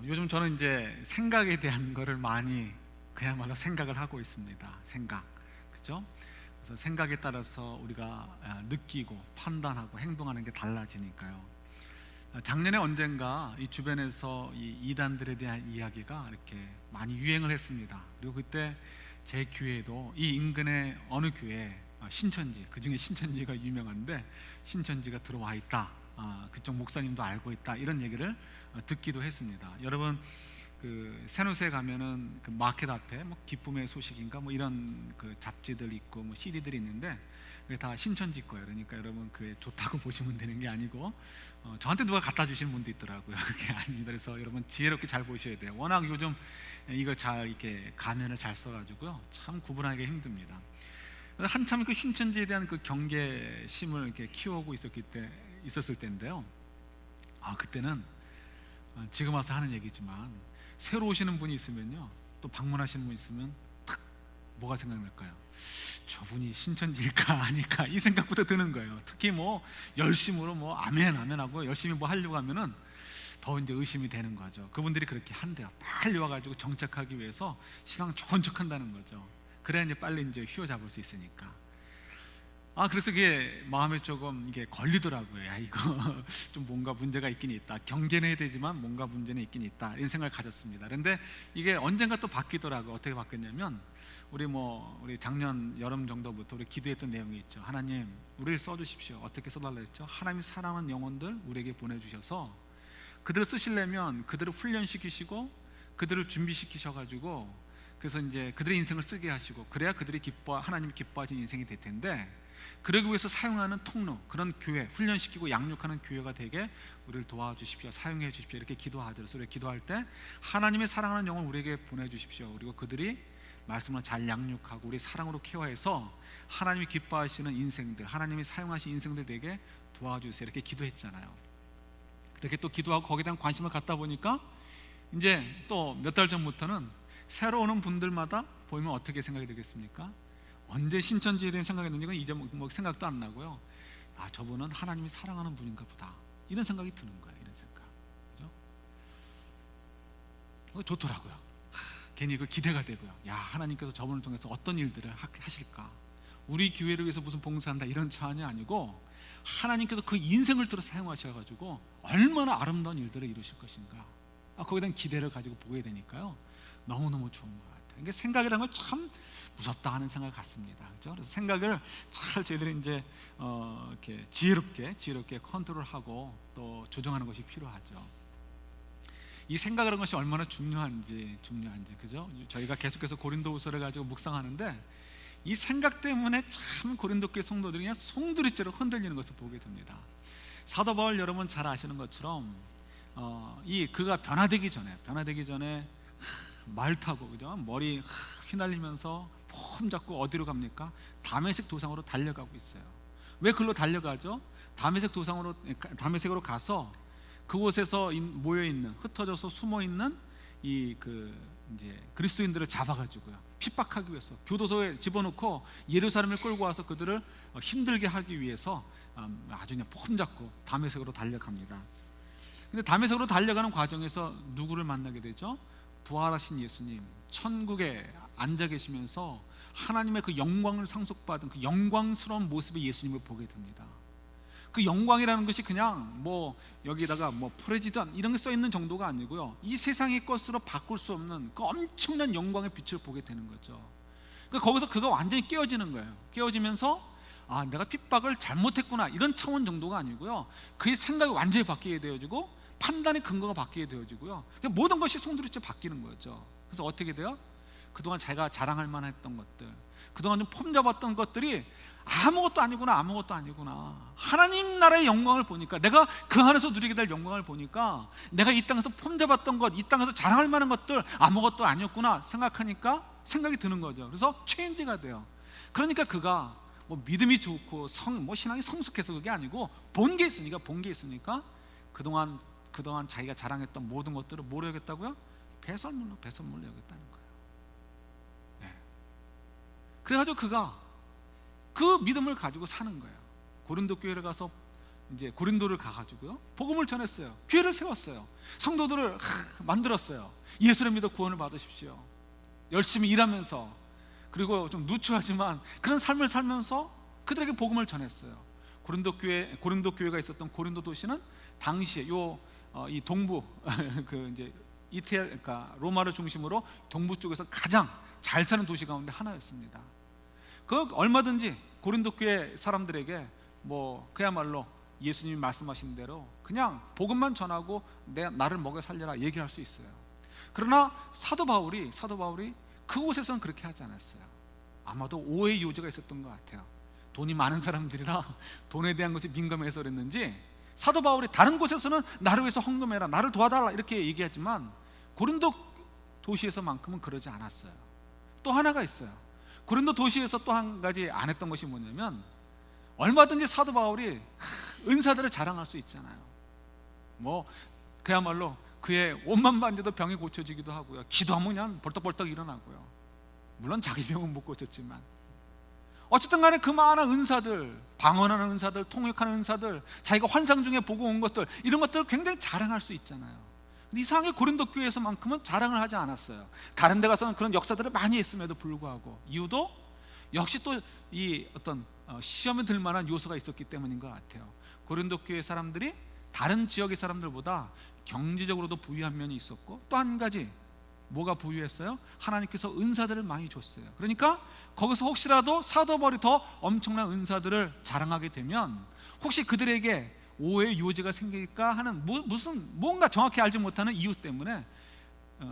요즘 저는 이제 생각에 대한 거를 많이 그야말로 생각을 하고 있습니다. 생각, 그죠? 그래서 생각에 따라서 우리가 느끼고 판단하고 행동하는 게 달라지니까요. 작년에 언젠가 이 주변에서 이 이단들에 대한 이야기가 이렇게 많이 유행을 했습니다. 그리고 그때 제 교회도 이 인근의 어느 교회 신천지, 그 중에 신천지가 유명한데 신천지가 들어와 있다, 그쪽 목사님도 알고 있다, 이런 얘기를 듣기도 했습니다. 여러분, 그 세누스에 가면은 그 마켓 앞에 뭐 기쁨의 소식인가 뭐 이런 그 잡지들 있고 뭐 CD들이 있는데 그게 다 신천지 거예요. 그러니까 여러분 그게 좋다고 보시면 되는 게 아니고 저한테 누가 갖다 주신 분도 있더라고요. 그게 아닙니다. 그래서 여러분 지혜롭게 잘 보셔야 돼요. 워낙 요즘 이걸 잘 이렇게 가면을 잘 써가지고요, 참 구분하기가 힘듭니다. 그래서 한참 그 신천지에 대한 그 경계심을 이렇게 키우고 있었을 때인데요. 그때는 지금 와서 하는 얘기지만 새로 오시는 분이 있으면요, 또 방문하시는 분이 있으면 탁 뭐가 생각날까요? 저분이 신천지일까 아닐까 이 생각부터 드는 거예요. 특히 뭐 열심으로 뭐 아멘 아멘 하고 열심히 뭐 하려고 하면은 더 이제 의심이 되는 거죠. 그분들이 그렇게 한대요. 빨리 와가지고 정착하기 위해서 신앙 좋은 척 한다는 거죠. 그래야 이제 빨리 이제 휘어잡을 수 있으니까. 그래서 그게 마음에 조금 이게 걸리더라고요. 이거 좀 뭔가 문제가 있긴 있다. 경계는 해야 되지만 뭔가 문제는 있긴 있다, 이런 생각을 가졌습니다. 그런데 이게 언젠가 또 바뀌더라고요. 어떻게 바뀌었냐면 우리 작년 여름 정도부터 우리 기도했던 내용이 있죠. 하나님, 우리를 써주십시오. 어떻게 써달라 했죠? 하나님이 사랑하는 영혼들 우리에게 보내주셔서 그들을 쓰시려면 그들을 훈련시키시고 그들을 준비시키셔가지고 그래서 이제 그들의 인생을 쓰게 하시고 그래야 그들이 하나님이 기뻐하시는 인생이 될 텐데, 그러기 위해서 사용하는 통로, 그런 교회, 훈련시키고 양육하는 교회가 되게 우리를 도와주십시오, 사용해 주십시오, 이렇게 기도하죠. 그래서 우리가 기도할 때 하나님의 사랑하는 영혼 우리에게 보내주십시오. 그리고 그들이 말씀을 잘 양육하고 우리 사랑으로 케어해서 하나님이 기뻐하시는 인생들, 하나님이 사용하신 인생들 되게 도와주세요, 이렇게 기도했잖아요. 그렇게 또 기도하고 거기에 대한 관심을 갖다 보니까 이제 또 몇 달 전부터는 새로 오는 분들마다 보이면 어떻게 생각이 되겠습니까? 언제 신천지에 대한 생각이 했는지 이제 뭐 생각도 안 나고요. 저분은 하나님이 사랑하는 분인가 보다, 이런 생각이 드는 거예요. 이런 생각, 그죠? 좋더라고요. 괜히 그 기대가 되고요. 하나님께서 저분을 통해서 어떤 일들을 하실까? 우리 교회를 위해서 무슨 봉사한다 이런 차원이 아니고 하나님께서 그 인생을 들어 사용하셔가지고 얼마나 아름다운 일들을 이루실 것인가, 거기에 대한 기대를 가지고 보게 되니까요, 너무너무 좋은 것 같아요. 그러니까 생각이라는 건 참 무섭다 하는 생각을 갖습니다. 그렇죠? 그래서 생각을 잘 저희들이 이제 이렇게 지혜롭게 컨트롤하고 또 조정하는 것이 필요하죠. 이 생각이라는 것이 얼마나 중요한지, 그죠? 저희가 계속해서 고린도후서를 가지고 묵상하는데 이 생각 때문에 참 고린도 교회 성도들이 그냥 송두리째로 흔들리는 것을 보게 됩니다. 사도 바울, 여러분 잘 아시는 것처럼 그가 변화되기 전에 말 타고, 그죠? 머리 휘날리면서 폼 잡고 어디로 갑니까? 다메섹 도상으로 달려가고 있어요. 왜 글로 달려가죠? 다메섹으로 가서 그곳에서 모여있는, 흩어져서 숨어있는 이제 그리스도인들을 잡아가지고요, 핍박하기 위해서 교도소에 집어넣고 예루살렘에 끌고 와서 그들을 힘들게 하기 위해서 아주 그냥 폼 잡고 다메섹으로 달려갑니다. 근데 다메섹으로 달려가는 과정에서 누구를 만나게 되죠? 부활하신 예수님, 천국에 앉아 계시면서 하나님의 그 영광을 상속받은 그 영광스러운 모습의 예수님을 보게 됩니다. 그 영광이라는 것이 그냥 뭐 여기다가 뭐 프레지던 이런 게 써 있는 정도가 아니고요, 이 세상의 것으로 바꿀 수 없는 그 엄청난 영광의 빛을 보게 되는 거죠. 그러니까 거기서 그가 완전히 깨어지는 거예요. 깨어지면서 내가 핍박을 잘못했구나, 이런 차원 정도가 아니고요, 그의 생각이 완전히 바뀌게 되어지고 판단의 근거가 바뀌게 되어지고요, 모든 것이 송두리째 바뀌는 거죠. 그래서 어떻게 돼요? 그동안 자기가 자랑할 만했던 것들, 그동안 좀 폼 잡았던 것들이 아무것도 아니구나. 하나님 나라의 영광을 보니까, 내가 그 안에서 누리게 될 영광을 보니까 내가 이 땅에서 폼 잡았던 것, 이 땅에서 자랑할 만한 것들 아무것도 아니었구나 생각하니까 생각이 드는 거죠. 그래서 체인지가 돼요. 그러니까 그가 뭐 믿음이 좋고 신앙이 성숙해서 그게 아니고 본 게 있으니까 그동안 자기가 자랑했던 모든 것들을 뭐로 여겼다고요? 배설물로 여겼다는 거예요. 그래가지고 그가 그 믿음을 가지고 사는 거예요. 고린도 교회를 가서 이제 고린도를 가가지고요, 복음을 전했어요. 교회를 세웠어요. 성도들을 만들었어요. 예수를 믿어 구원을 받으십시오. 열심히 일하면서, 그리고 좀 누추하지만 그런 삶을 살면서 그들에게 복음을 전했어요. 고린도 교회가 있었던 고린도 도시는 당시에 이 동부 그 이제 그러니까 로마를 중심으로 동부 쪽에서 가장 잘 사는 도시 가운데 하나였습니다. 얼마든지 고린도 교회 사람들에게 그야말로 예수님이 말씀하신 대로 그냥 복음만 전하고 나를 먹여 살려라 얘기를 할 수 있어요. 그러나 사도 바울이 그곳에서는 그렇게 하지 않았어요. 아마도 오해의 요지가 있었던 것 같아요. 돈이 많은 사람들이라 돈에 대한 것이 민감해서 그랬는지 사도 바울이 다른 곳에서는 나를 위해서 헌금해라, 나를 도와달라 이렇게 얘기하지만 고린도 도시에서만큼은 그러지 않았어요. 또 하나가 있어요. 고린도 도시에서 또 한 가지 안 했던 것이 뭐냐면, 얼마든지 사도 바울이 은사들을 자랑할 수 있잖아요. 그야말로 그의 옷만 만져도 병이 고쳐지기도 하고요, 기도하면 그냥 벌떡벌떡 일어나고요. 물론 자기 병은 못 고쳤지만 어쨌든 간에 그 많은 은사들, 방언하는 은사들, 통역하는 은사들, 자기가 환상 중에 보고 온 것들, 이런 것들을 굉장히 자랑할 수 있잖아요. 근데 이상하게 고린도 교회에서만큼은 자랑을 하지 않았어요. 다른 데 가서는 그런 역사들을 많이 했음에도 불구하고, 이유도 역시 또 이 어떤 시험에 들 만한 요소가 있었기 때문인 것 같아요. 고린도 교회 사람들이 다른 지역의 사람들보다 경제적으로도 부유한 면이 있었고, 또 한 가지 뭐가 부유했어요? 하나님께서 은사들을 많이 줬어요. 그러니까 거기서 혹시라도 사도 바울이 더 엄청난 은사들을 자랑하게 되면 혹시 그들에게 오해의 요지가 생길까 하는 뭔가 정확히 알지 못하는 이유 때문에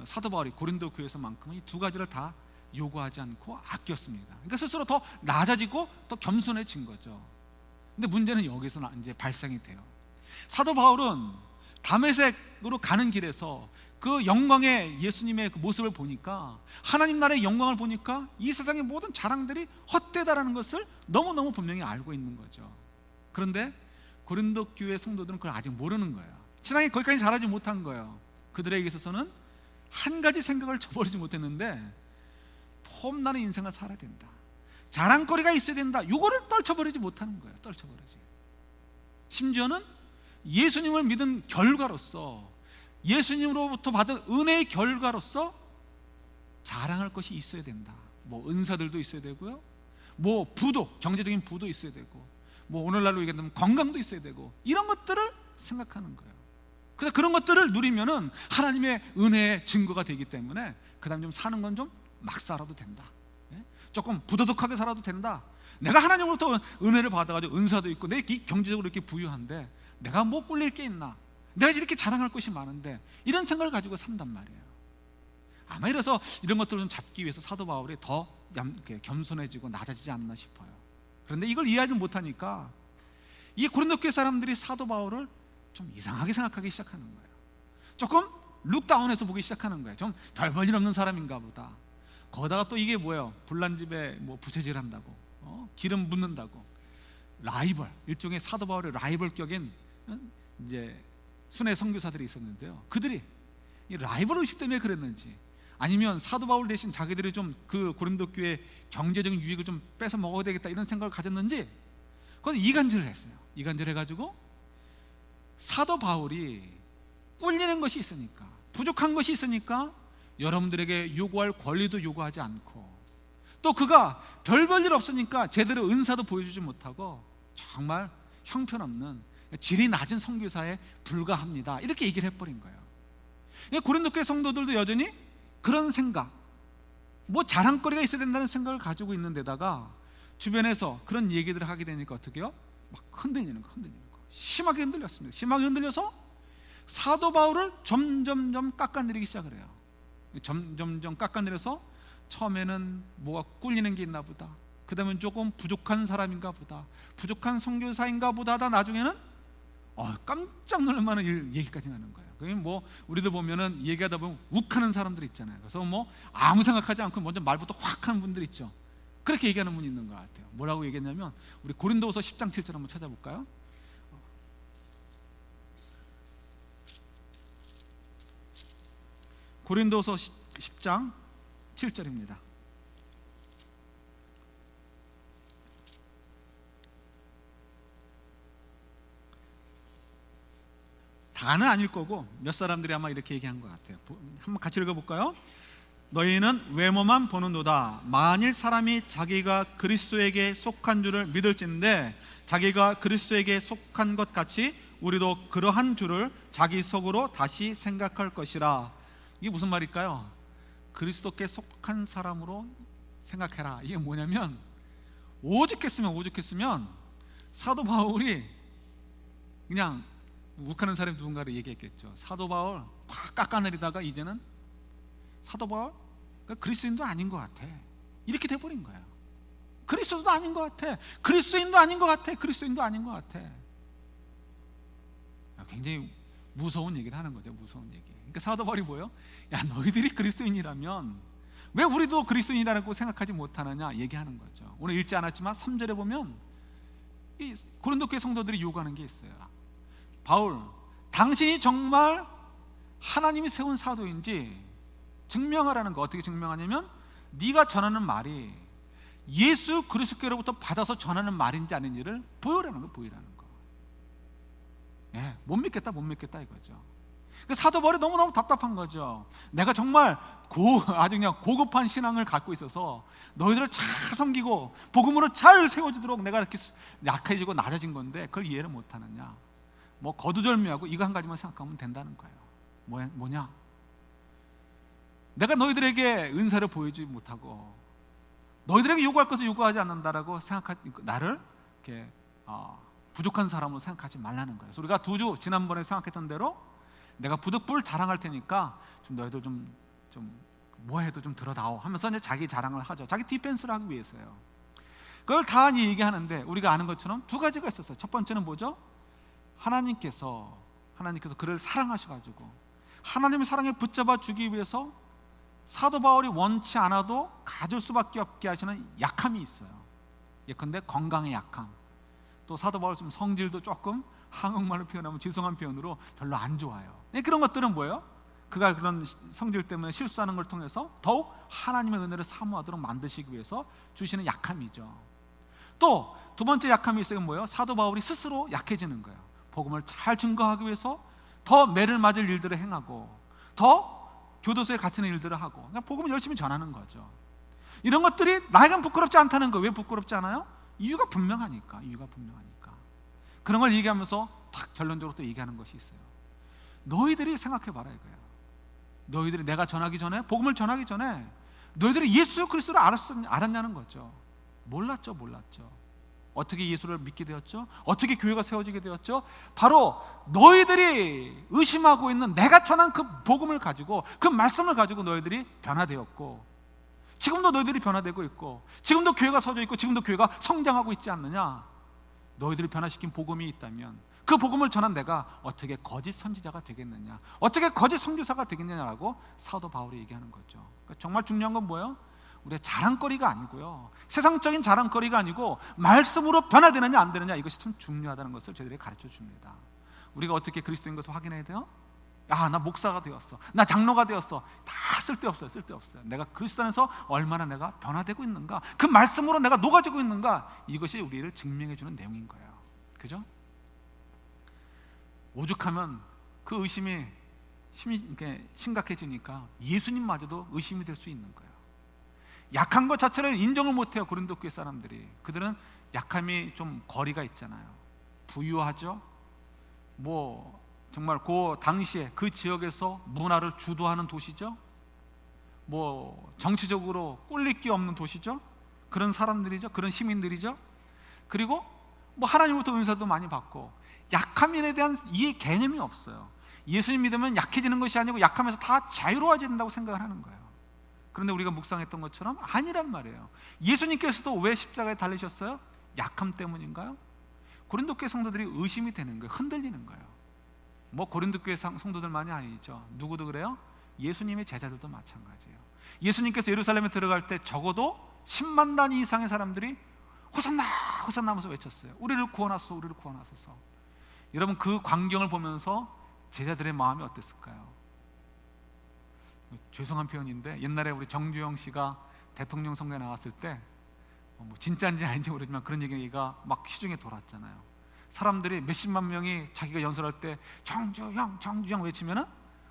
사도 바울이 고린도 교회에서만큼은 이 두 가지를 다 요구하지 않고 아꼈습니다. 그러니까 스스로 더 낮아지고 더 겸손해진 거죠. 근데 문제는 여기서 이제 발생이 돼요. 사도 바울은 다메섹으로 가는 길에서 그 영광의 예수님의 그 모습을 보니까, 하나님 나라의 영광을 보니까 이 세상의 모든 자랑들이 헛되다라는 것을 너무너무 분명히 알고 있는 거죠. 그런데 고린도 교회 성도들은 그걸 아직 모르는 거예요. 신앙이 거기까지 자라지 못한 거예요. 그들에게 있어서는 한 가지 생각을 저버리지 못했는데, 폼나는 인생을 살아야 된다, 자랑거리가 있어야 된다, 이거를 떨쳐버리지 못하는 거예요. 떨쳐버리지. 심지어는 예수님을 믿은 결과로서, 예수님으로부터 받은 은혜의 결과로서 자랑할 것이 있어야 된다. 은사들도 있어야 되고요, 부도, 경제적인 부도 있어야 되고, 오늘날로 얘기하면 건강도 있어야 되고, 이런 것들을 생각하는 거예요. 그래서 그런 것들을 누리면은 하나님의 은혜의 증거가 되기 때문에 그 다음 좀 사는 건 좀 막 살아도 된다, 조금 부도덕하게 살아도 된다. 내가 하나님으로부터 은혜를 받아가지고 은사도 있고 내 경제적으로 이렇게 부유한데 내가 뭐 꿀릴 게 있나, 내가 이렇게 자랑할 것이 많은데, 이런 생각을 가지고 산단 말이에요. 아마 이래서 이런 것들을 좀 잡기 위해서 사도 바울이 더 겸손해지고 낮아지지 않나 싶어요. 그런데 이걸 이해하지 못하니까 이 고린도 교회 사람들이 사도 바울을 좀 이상하게 생각하기 시작하는 거예요. 조금 룩다운해서 보기 시작하는 거예요. 좀 별 볼 일 없는 사람인가 보다. 거기다가 또 이게 뭐예요? 불난집에 부채질 한다고, 기름 붓는다고, 라이벌, 일종의 사도 바울의 라이벌격인 이제 순회 선교사들이 있었는데요, 그들이 이 라이벌 의식 때문에 그랬는지, 아니면 사도 바울 대신 자기들이 좀 그 고린도 교회 경제적인 유익을 좀 뺏어 먹어야 되겠다 이런 생각을 가졌는지, 그건 이간질을 했어요. 이간질해가지고 사도 바울이 꿀리는 것이 있으니까, 부족한 것이 있으니까 여러분들에게 요구할 권리도 요구하지 않고, 또 그가 별 볼 일 없으니까 제대로 은사도 보여주지 못하고 정말 형편없는 질이 낮은 선교사에 불과합니다, 이렇게 얘기를 해버린 거예요. 고린도 교회 성도들도 여전히 그런 생각, 자랑거리가 있어야 된다는 생각을 가지고 있는 데다가 주변에서 그런 얘기들을 하게 되니까 어떻게 해요? 막 흔들리는 거. 심하게 흔들렸습니다. 심하게 흔들려서 사도 바울을 점점점 깎아내리기 시작을 해요. 점점점 깎아내려서 처음에는 뭐가 꿀리는 게 있나 보다, 그 다음엔 조금 부족한 사람인가 보다, 부족한 선교사인가 보다 하다 나중에는 깜짝 놀랄 만한 얘기까지 하는 거예요. 그게 우리도 보면은 얘기하다 보면 욱하는 사람들 있잖아요. 그래서 아무 생각하지 않고 먼저 말부터 확 하는 분들 있죠. 그렇게 얘기하는 분이 있는 것 같아요. 뭐라고 얘기했냐면, 우리 고린도후서 10장 7절 한번 찾아볼까요? 고린도후서 10장 7절입니다. 다는 아닐 거고 몇 사람들이 아마 이렇게 얘기한 것 같아요. 한번 같이 읽어볼까요? 너희는 외모만 보는도다. 만일 사람이 자기가 그리스도에게 속한 줄을 믿을진데 자기가 그리스도에게 속한 것 같이 우리도 그러한 줄을 자기 속으로 다시 생각할 것이라. 이게 무슨 말일까요? 그리스도께 속한 사람으로 생각해라. 이게 뭐냐면 오죽했으면 사도 바울이 그냥 욱하는 사람이 누군가를 얘기했겠죠. 사도 바울 팍 깎아내리다가 이제는 사도 바울 그리스도인도 아닌 것 같아, 이렇게 돼버린 거야. 그리스도도 아닌 것 같아, 그리스도인도 아닌 것 같아, 그리스도인도 아닌 것 같아. 굉장히 무서운 얘기를 하는 거죠. 무서운 얘기. 그러니까 사도 바울이 뭐예요? 야, 너희들이 그리스도인이라면 왜 우리도 그리스도인이라고 생각하지 못하느냐 얘기하는 거죠. 오늘 읽지 않았지만 3절에 보면 이 고린도 교회 성도들이 요구하는 게 있어요. 바울, 당신이 정말 하나님이 세운 사도인지 증명하라는 거. 어떻게 증명하냐면 네가 전하는 말이 예수 그리스도께로부터 받아서 전하는 말인지 아닌지를 보여라는 거. 보이라는 거. 예, 못 믿겠다 이거죠. 그 사도 바울이 너무너무 답답한 거죠. 내가 정말 아주 그냥 고급한 신앙을 갖고 있어서 너희들을 잘 섬기고 복음으로 잘 세워지도록 내가 이렇게 약해지고 낮아진 건데 그걸 이해를 못하느냐. 뭐 거두절미하고 이거 한 가지만 생각하면 된다는 거예요. 뭐냐? 내가 너희들에게 은사를 보여주지 못하고 너희들에게 요구할 것을 요구하지 않는다라고 나를 이렇게 부족한 사람으로 생각하지 말라는 거예요. 그래서 우리가 두 주 지난번에 생각했던 대로 내가 부득불 자랑할 테니까 좀 너희들 좀 뭐해도 좀 들어다오 하면서 이제 자기 자랑을 하죠. 자기 디펜스를 하기 위해서요. 그걸 다 얘기하는데 우리가 아는 것처럼 두 가지가 있었어요. 첫 번째는 뭐죠? 하나님께서 그를 사랑하셔가지고 하나님의 사랑에 붙잡아 주기 위해서 사도 바울이 원치 않아도 가질 수밖에 없게 하시는 약함이 있어요. 예컨대 건강의 약함. 또 사도 바울 좀 성질도 조금 한국말로 표현하면 죄송한 표현으로 별로 안 좋아요. 그런 것들은 뭐예요? 그가 그런 성질 때문에 실수하는 걸 통해서 더욱 하나님의 은혜를 사모하도록 만드시기 위해서 주시는 약함이죠. 또 두 번째 약함이 있어요. 뭐예요? 사도 바울이 스스로 약해지는 거예요. 복음을 잘 증거하기 위해서 더 매를 맞을 일들을 행하고 더 교도소에 갇히는 일들을 하고 그냥 복음을 열심히 전하는 거죠. 이런 것들이 나에겐 부끄럽지 않다는 거예요. 왜 부끄럽지 않아요? 이유가 분명하니까. 그런 걸 얘기하면서 딱 결론적으로 또 얘기하는 것이 있어요. 너희들이 생각해봐라 이거예요. 너희들이 내가 전하기 전에, 복음을 전하기 전에 너희들이 예수 그리스도를 알았냐는 거죠. 몰랐죠. 어떻게 예수를 믿게 되었죠? 어떻게 교회가 세워지게 되었죠? 바로 너희들이 의심하고 있는 내가 전한 그 복음을 가지고, 그 말씀을 가지고 너희들이 변화되었고, 지금도 너희들이 변화되고 있고, 지금도 교회가 서져 있고, 지금도 교회가 성장하고 있지 않느냐? 너희들을 변화시킨 복음이 있다면 그 복음을 전한 내가 어떻게 거짓 선지자가 되겠느냐, 어떻게 거짓 선교사가 되겠느냐라고 사도 바울이 얘기하는 거죠. 그러니까 정말 중요한 건 뭐예요? 우리의 자랑거리가 아니고요, 세상적인 자랑거리가 아니고 말씀으로 변화되느냐 안 되느냐, 이것이 참 중요하다는 것을 저희들이 가르쳐 줍니다. 우리가 어떻게 그리스도인 것을 확인해야 돼요? 나 목사가 되었어, 나 장로가 되었어, 다 쓸데없어요. 내가 그리스도 안에서 얼마나 내가 변화되고 있는가, 그 말씀으로 내가 녹아지고 있는가, 이것이 우리를 증명해 주는 내용인 거예요. 그죠? 오죽하면 그 의심이 심각해지니까 예수님마저도 의심이 될 수 있는 거예요. 약한 것 자체를 인정을 못해요. 고린도 교회 사람들이. 그들은 약함이 좀 거리가 있잖아요. 부유하죠. 뭐 정말 그 당시에 그 지역에서 문화를 주도하는 도시죠. 뭐 정치적으로 꿀릴 게 없는 도시죠. 그런 사람들이죠. 그런 시민들이죠. 그리고 뭐 하나님부터 은사도 많이 받고, 약함에 대한 이해 개념이 없어요. 예수님 믿으면 약해지는 것이 아니고 약함에서 다 자유로워진다고 생각을 하는 거예요. 그런데 우리가 묵상했던 것처럼 아니란 말이에요. 예수님께서도 왜 십자가에 달리셨어요? 약함 때문인가요? 고린도 교회 성도들이 의심이 되는 거예요. 흔들리는 거예요. 뭐 고린도 교회 성도들만이 아니죠. 누구도 그래요? 예수님의 제자들도 마찬가지예요. 예수님께서 예루살렘에 들어갈 때 적어도 10만 단위 이상의 사람들이 호산나 호산나 하면서 외쳤어요. 우리를 구원하소서. 여러분, 그 광경을 보면서 제자들의 마음이 어땠을까요? 죄송한 표현인데 옛날에 우리 정주영 씨가 대통령 선거에 나왔을 때 뭐 진짜인지 아닌지 모르지만 그런 얘기가 막 시중에 돌았잖아요. 사람들이 몇십만 명이 자기가 연설할 때 정주영 정주영 외치면은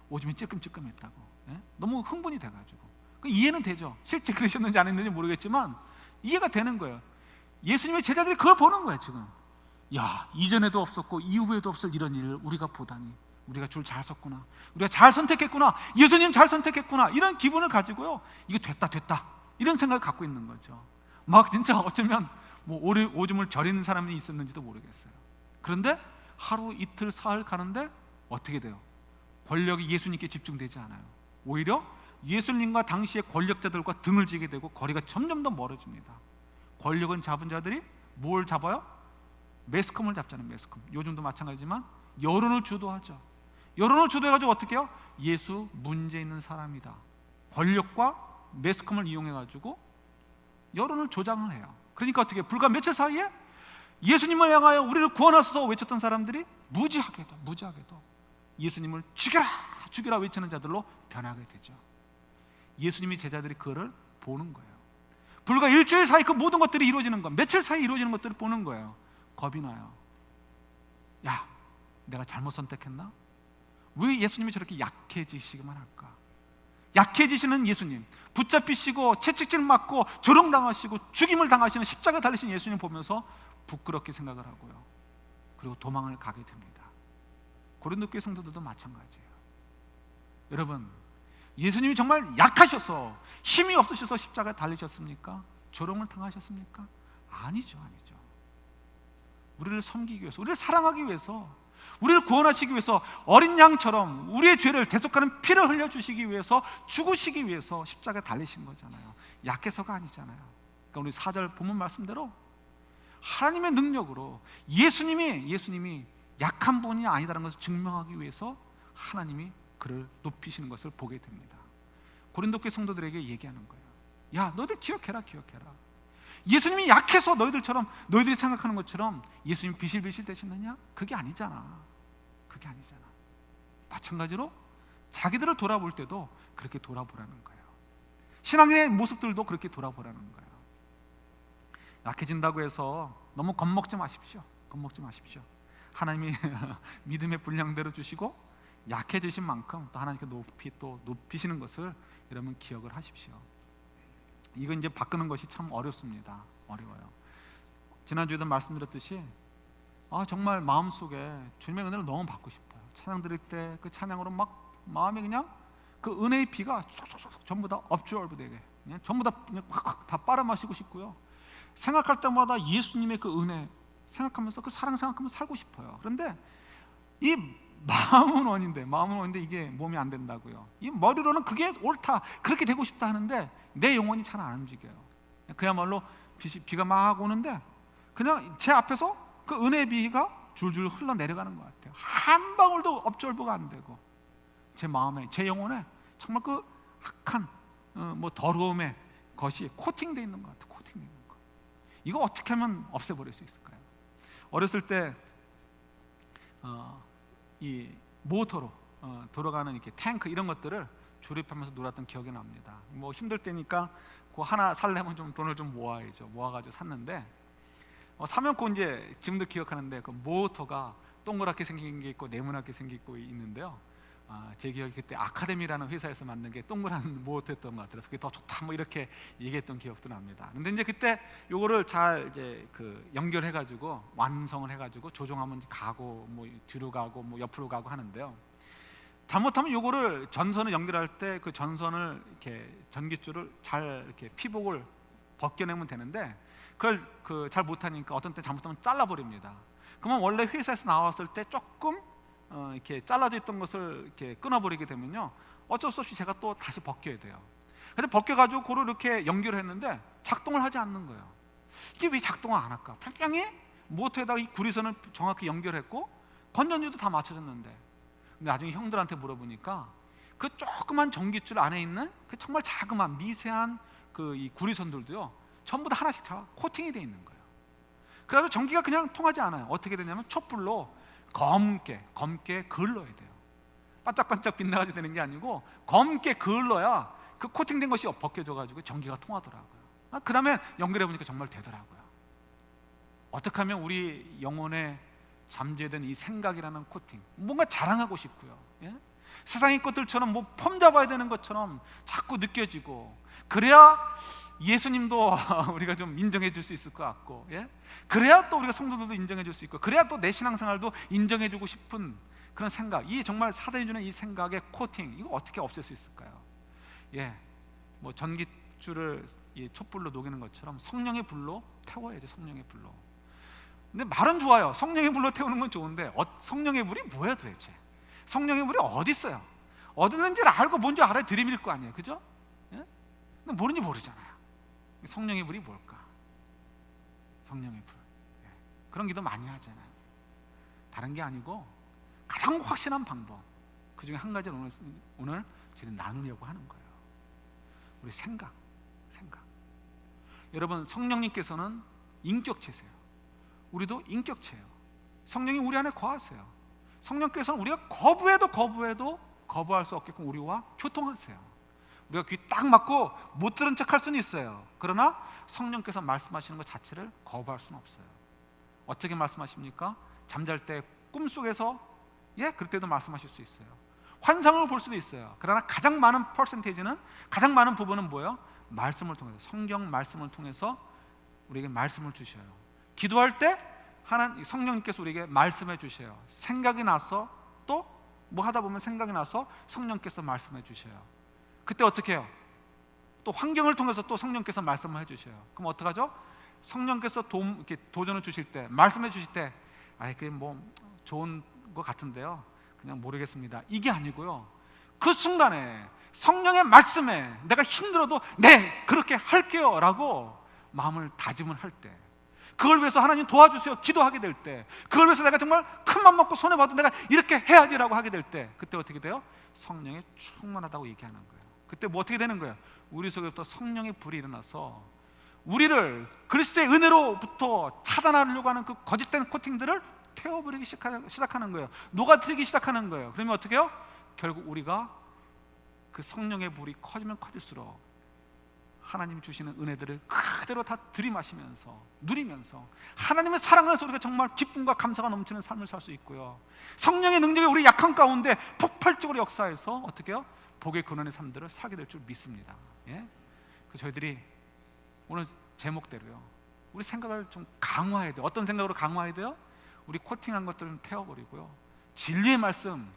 오줌이 찔끔찔끔했다고. 예? 너무 흥분이 돼가지고. 이해는 되죠. 실제 그러셨는지 안 했는지 모르겠지만 이해가 되는 거예요. 예수님의 제자들이 그걸 보는 거예요. 지금 야, 이전에도 없었고 이후에도 없을 이런 일을 우리가 보다니, 우리가 줄 잘 섰구나, 우리가 잘 선택했구나, 예수님 잘 선택했구나, 이런 기분을 가지고요, 이거 됐다 이런 생각을 갖고 있는 거죠. 막 진짜 어쩌면 뭐 오줌을 절이는 사람이 있었는지도 모르겠어요. 그런데 하루 이틀 사흘 가는데 어떻게 돼요? 권력이 예수님께 집중되지 않아요. 오히려 예수님과 당시의 권력자들과 등을 지게 되고 거리가 점점 더 멀어집니다. 권력은 잡은 자들이 뭘 잡아요? 매스컴을 잡잖아요. 매스컴. 요즘도 마찬가지지만 여론을 주도하죠. 여론을 주도해가지고 어떻게 해요? 예수 문제 있는 사람이다, 권력과 매스컴을 이용해가지고 여론을 조장을 해요. 그러니까 어떻게 해요? 불과 며칠 사이에 예수님을 향하여 우리를 구원하소서 외쳤던 사람들이 무지하게도 예수님을 죽여라 외치는 자들로 변하게 되죠. 예수님이 제자들이 그거를 보는 거예요. 불과 일주일 사이 그 모든 것들이 이루어지는 것, 며칠 사이 이루어지는 것들을 보는 거예요. 겁이 나요. 야, 내가 잘못 선택했나? 왜 예수님이 저렇게 약해지시기만 할까? 약해지시는 예수님, 붙잡히시고 채찍질 맞고 조롱당하시고 죽임을 당하시는 십자가 달리신 예수님 보면서 부끄럽게 생각을 하고요, 그리고 도망을 가게 됩니다. 고린도 교회 성도들도 마찬가지예요. 여러분, 예수님이 정말 약하셔서 힘이 없으셔서 십자가에 달리셨습니까? 조롱을 당하셨습니까? 아니죠. 우리를 섬기기 위해서, 우리를 사랑하기 위해서, 우리를 구원하시기 위해서 어린 양처럼 우리의 죄를 대속하는 피를 흘려주시기 위해서, 죽으시기 위해서 십자가에 달리신 거잖아요. 약해서가 아니잖아요. 그러니까 우리 4절 본문 말씀대로 하나님의 능력으로 예수님이 약한 분이 아니다라는 것을 증명하기 위해서 하나님이 그를 높이시는 것을 보게 됩니다. 고린도 교회 성도들에게 얘기하는 거예요. 야, 너희들 기억해라. 예수님이 약해서 너희들이 생각하는 것처럼 예수님 비실비실 되셨느냐? 그게 아니잖아. 마찬가지로 자기들을 돌아볼 때도 그렇게 돌아보라는 거예요. 신앙의 모습들도 그렇게 돌아보라는 거예요. 약해진다고 해서 너무 겁먹지 마십시오. 하나님이 믿음의 분량대로 주시고 약해지신 만큼 또 하나님께 높이시는 것을 여러분 기억을 하십시오. 이거 이제 바꾸는 것이 참 어렵습니다. 어려워요. 지난주에도 말씀드렸듯이 정말 마음속에 주님의 은혜를 너무 받고 싶어요. 찬양 드릴 때 그 찬양으로 막 마음에 그냥 그 은혜의 비가 쏙쏙쏙 전부 다 업주얼부되게 그냥 전부 다 확확 다 빨아마시고 싶고요. 생각할 때마다 예수님의 그 은혜 생각하면서 그 사랑 생각하면서 살고 싶어요. 그런데 이 마음은 원인데 이게 몸이 안 된다고요. 이 머리로는 그게 옳다, 그렇게 되고 싶다 하는데 내 영혼이 잘 안 움직여요. 그야말로 비가 막 오는데 그냥 제 앞에서 그 은혜의 비가 줄줄 흘러내려가는 것 같아요. 한 방울도 업절부가 안 되고 제 마음에, 제 영혼에 정말 그 악한 더러움의 것이 코팅되어 있는 것 같아요. 이거 어떻게 하면 없애버릴 수 있을까요? 어렸을 때 이 모터로 돌아가는 이렇게 탱크 이런 것들을 조립하면서 놀았던 기억이 납니다. 뭐 힘들 때니까 그 하나 살려면 좀 돈을 좀 모아가지고 샀는데 사면 그 이제 지금도 기억하는데 그 모터가 동그랗게 생긴 게 있고 네모나게 생긴 게 있는데요. 제 기억이 그때 아카데미라는 회사에서 만든 게 동그란 모터였던 것 같아서 그게 더 좋다 뭐 이렇게 얘기했던 기억도 납니다. 근데 이제 그때 요거를 잘 이제 그 연결해가지고 완성을 해가지고 조종하면 가고 뭐 뒤로 가고 뭐 옆으로 가고 하는데요. 잘못하면 요거를 전선을 연결할 때 그 전선을 이렇게 전기줄을 잘 이렇게 피복을 벗겨내면 되는데 그걸 잘 못하니까 어떤 때 잘못하면 잘라버립니다. 그러면 원래 회사에서 나왔을 때 조금 이렇게 잘라져 있던 것을 이렇게 끊어버리게 되면요, 어쩔 수 없이 제가 또 다시 벗겨야 돼요. 그래서 벗겨가지고 그걸 이렇게 연결했는데 작동을 하지 않는 거예요. 이게 왜 작동을 안 할까? 분명히 모터에다가 이 구리선을 정확히 연결했고 건전지도 다 맞춰졌는데, 근데 나중에 형들한테 물어보니까 그 조그만 전기줄 안에 있는 그 정말 자그만 미세한 그 이 구리선들도요 전부 다 하나씩 다 코팅이 돼 있는 거예요. 그래서 전기가 그냥 통하지 않아요. 어떻게 되냐면 촛불로 검게 그을러야 돼요. 반짝반짝 빛나가지고 되는 게 아니고 검게 그을러야 그 코팅된 것이 벗겨져가지고 전기가 통하더라고요. 그 다음에 연결해 보니까 정말 되더라고요. 어떻게 하면 우리 영혼의 잠재된 이 생각이라는 코팅, 뭔가 자랑하고 싶고요, 예? 세상의 것들처럼 뭐 폼 잡아야 되는 것처럼 자꾸 느껴지고, 그래야 예수님도 우리가 좀 인정해 줄 수 있을 것 같고, 예? 그래야 또 우리가 성도들도 인정해 줄 수 있고, 그래야 또 내 신앙생활도 인정해 주고 싶은 그런 생각, 이 정말 사단이 주는 이 생각의 코팅, 이거 어떻게 없앨 수 있을까요? 예, 뭐 전기줄을 이 촛불로 녹이는 것처럼 성령의 불로 태워야죠. 성령의 불로. 근데 말은 좋아요. 성령의 불로 태우는 건 좋은데 성령의 불이 뭐야 도대체? 성령의 불이 어디 있어요? 어디 있는지를 알고 뭔지 알아야 들이밀 거 아니에요, 그죠? 예? 근데 모르는지 모르잖아요. 성령의 불이 뭘까? 성령의 불. 예. 그런 기도 많이 하잖아요. 다른 게 아니고 가장 확실한 방법, 그 중에 한 가지를 오늘 저희는 나누려고 하는 거예요. 우리 생각. 여러분, 성령님께서는 인격체세요. 우리도 인격체예요. 성령이 우리 안에 거하세요. 성령께서는 우리가 거부해도 거부할 수 없게끔 우리와 교통하세요. 우리가 귀 딱 막고 못 들은 척 할 수는 있어요. 그러나 성령께서 말씀하시는 것 자체를 거부할 수는 없어요. 어떻게 말씀하십니까? 잠잘 때 꿈속에서, 예, 그럴 때도 말씀하실 수 있어요. 환상을 볼 수도 있어요. 그러나 가장 많은 퍼센테이지는, 가장 많은 부분은 뭐예요? 말씀을 통해서, 성경 말씀을 통해서 우리에게 말씀을 주셔요. 기도할 때 하나님 성령님께서 우리에게 말씀해 주셔요. 생각이 나서 또 뭐 하다 보면 생각이 나서 성령께서 말씀해 주셔요. 그때 어떻게 해요? 또 환경을 통해서 또 성령께서 말씀을 해주셔요. 그럼 어떡하죠? 성령께서 이렇게 도전을 주실 때, 말씀해 주실 때, 그게 뭐 좋은 것 같은데요, 그냥 모르겠습니다, 이게 아니고요, 그 순간에 성령의 말씀에 내가 힘들어도 네, 그렇게 할게요 라고 마음을 다짐을 할 때, 그걸 위해서 하나님 도와주세요 기도하게 될 때, 그걸 위해서 내가 정말 큰맘 먹고 손해봐도 내가 이렇게 해야지라고 하게 될 때, 그때 어떻게 돼요? 성령이 충만하다고 얘기하는 거예요. 그때 뭐 어떻게 되는 거예요? 우리 속에부터 성령의 불이 일어나서 우리를 그리스도의 은혜로부터 차단하려고 하는 그 거짓된 코팅들을 태워버리기 시작하는 거예요. 녹아뜨리기 시작하는 거예요. 그러면 어떻게 해요? 결국 우리가 그 성령의 불이 커지면 커질수록 하나님이 주시는 은혜들을 그대로 다 들이마시면서 누리면서 하나님의 사랑에서 우리가 정말 기쁨과 감사가 넘치는 삶을 살 수 있고요, 성령의 능력이 우리 약한 가운데 폭발적으로 역사해서 어떻게 해요? 복의 근원의 삶들을 살게 될 줄 믿습니다. 예? 저희들이 오늘 제목대로요, 우리 생각을 좀 강화해야 돼요. 어떤 생각으로 강화해야 돼요? 우리 코팅한 것들을 태워버리고요, 진리의 말씀,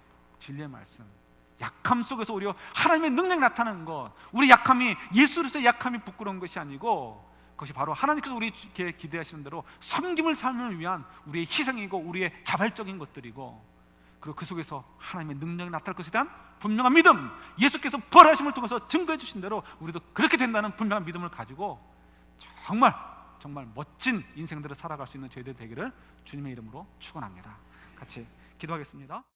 약함 속에서 우리가 하나님의 능력이 나타나는 것, 우리 약함이 예수 그리스도의 약함이 부끄러운 것이 아니고, 그것이 바로 하나님께서 우리에게 기대하시는 대로 섬김을 삶을 위한 우리의 희생이고 우리의 자발적인 것들이고, 그리고 그 속에서 하나님의 능력이 나타날 것에 대한 분명한 믿음, 예수께서 부활하심을 통해서 증거해 주신 대로 우리도 그렇게 된다는 분명한 믿음을 가지고 정말 멋진 인생들을 살아갈 수 있는 저희들 되기를 주님의 이름으로 축원합니다. 같이 기도하겠습니다.